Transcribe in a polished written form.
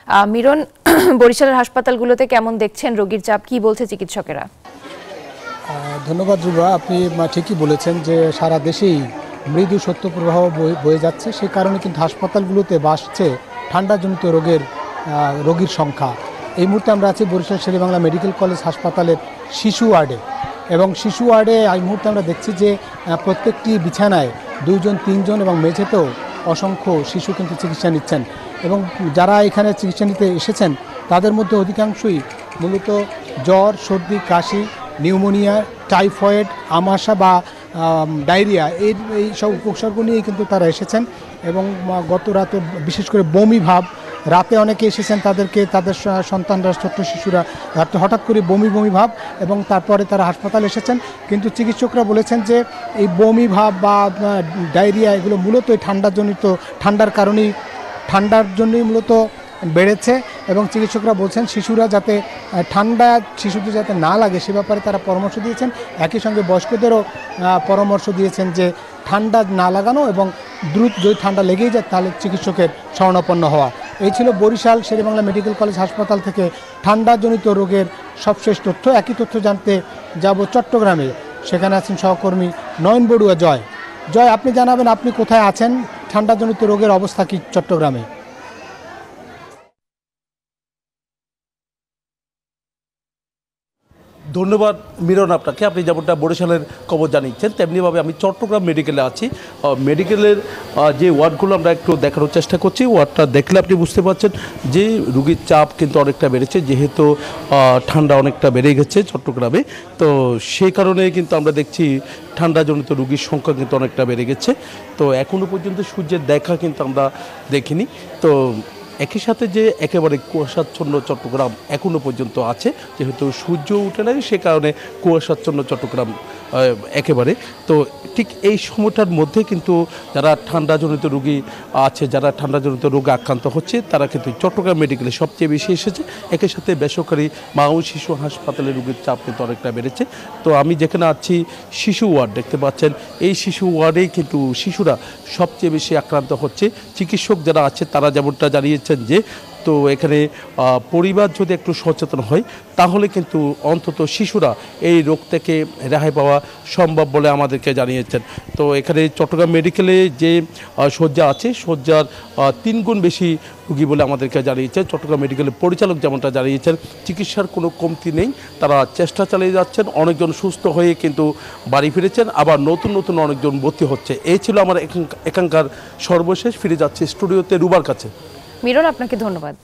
মিরন, বরিশালের হাসপাতালগুলোতে কেমন দেখছেন রোগীর চাপ, কি বলছে চিকিৎসকেরা? ধন্যবাদ রুবা, আপনি ঠিকই বলেছেন যে সারা দেশেই মৃদু শৈত্যপ্রবাহ বয়ে যাচ্ছে। সে কারণে কিন্তু হাসপাতালগুলোতে বাড়ছে ঠান্ডাজনিত রোগীর সংখ্যা। এই মুহূর্তে আমরা আছি বরিশাল শেরেবাংলা মেডিকেল কলেজ হাসপাতালের শিশু ওয়ার্ডে, এবং শিশু ওয়ার্ডে এই মুহূর্তে আমরা দেখছি যে প্রত্যেকটি বিছানায় 2 জন 3 জন এবং মেঝেতেও অসংখ্য শিশু কিন্তু চিকিৎসা নিচ্ছেন। এবং যারা এখানে চিকিৎসা নিতে এসেছেন তাদের মধ্যে অধিকাংশই মূলত জ্বর, সর্দি, কাশি, নিউমোনিয়া, টাইফয়েড, আমাশা বা ডায়রিয়া এই সব উপসর্গ নিয়েই কিন্তু তারা এসেছেন। এবং গত রাতে বিশেষ করে বমি ভাব, রাতে অনেকে এসেছেন তাদের সন্তানরা, ছোট্ট শিশুরা হঠাৎ করে বমি ভাব, এবং তারপরে তারা হাসপাতালে এসেছেন। কিন্তু চিকিৎসকরা বলেছেন যে এই বমি ভাব বা ডায়রিয়া এগুলো মূলত ঠান্ডার জন্যই মূলত বেড়েছে। এবং চিকিৎসকরা বলছেন শিশুদের যাতে না লাগে সে ব্যাপারে তারা পরামর্শ দিয়েছেন। একই সঙ্গে বয়স্কদেরও পরামর্শ দিয়েছেন যে ঠান্ডা না লাগানো এবং দ্রুত যদি ঠান্ডা লেগেই যায় তাহলে চিকিৎসকের শরণাপন্ন হওয়া। এই ছিল বরিশাল শেরেবাংলা মেডিকেল কলেজ হাসপাতাল থেকে ঠান্ডাজনিত রোগের সবশেষ তথ্য। একই তথ্য জানতে যাব চট্টগ্রামে, সেখানে আছেন সহকর্মী নয়ন বড়ুয়া। জয়, আপনি জানাবেন আপনি কোথায় আছেন, ঠান্ডাজনিত রোগের অবস্থা কি চট্টগ্রামে? ধন্যবাদ মিরন আপনাকে। আপনি যেমনটা বরিশালের খবর জানিয়েছেন তেমনিভাবে আমি চট্টগ্রাম মেডিকেলে আছি। মেডিকেলের যে ওয়ার্ডগুলো আমরা একটু দেখানোর চেষ্টা করছি। ওয়ার্ডটা দেখলে আপনি বুঝতে পারছেন যে রুগীর চাপ কিন্তু অনেকটা বেড়েছে, যেহেতু ঠান্ডা অনেকটা বেড়ে গেছে চট্টগ্রামে। তো সেই কারণে কিন্তু আমরা দেখছি ঠান্ডাজনিত রুগীর সংখ্যা কিন্তু অনেকটা বেড়ে গেছে। তো এখনও পর্যন্ত সূর্যের দেখা কিন্তু আমরা দেখিনি। তো একই সাথে যে একেবারে কুয়াশাচ্ছন্ন চট্টগ্রাম এখনও পর্যন্ত আছে, যেহেতু সূর্য উঠে নাই সে কারণে কুয়াশাচ্ছন্ন চট্টগ্রাম একেবারে। তো ঠিক এই সময়টার মধ্যে কিন্তু যারা ঠান্ডাজনিত রোগী আছে, যারা ঠান্ডাজনিত রোগে আক্রান্ত হচ্ছে তারা কিন্তু চট্টগ্রাম মেডিকেলে সবচেয়ে বেশি এসেছে। একই সাথে বেসরকারি মা ও শিশু হাসপাতালে রোগীর চাপ কিন্তু অনেকটা বেড়েছে। তো আমি যেখানে আছি শিশু ওয়ার্ড দেখতে পাচ্ছেন, এই শিশু ওয়ার্ডেই কিন্তু শিশুরা সবচেয়ে বেশি আক্রান্ত হচ্ছে। চিকিৎসক যারা আছে তারা যেমনটা জানিয়েছেন যে তো এখানে পরিবার যদি একটু সচেতন হয় তাহলে কিন্তু অন্তত শিশুরা এই রোগ থেকে রেহাই পাওয়া সম্ভব বলে আমাদেরকে জানিয়েছেন। তো এখানে চট্টগ্রাম মেডিকেলে যে শয্যা আছে, শয্যার 3 গুণ বেশি রোগী বলে আমাদেরকে জানিয়েছেন চট্টগ্রাম মেডিকেলের পরিচালক, যেমনটা জানিয়েছেন চিকিৎসার কোনো কমতি নেই, তারা চেষ্টা চালিয়ে যাচ্ছেন। অনেকজন সুস্থ হয়ে কিন্তু বাড়ি ফিরেছেন, আবার নতুন অনেকজন ভর্তি হচ্ছে। এই ছিল আমার এখানকার সর্বশেষ। ফিরে যাচ্ছে স্টুডিওতে রুবার কাছে। মিরন, আপনাকে ধন্যবাদ।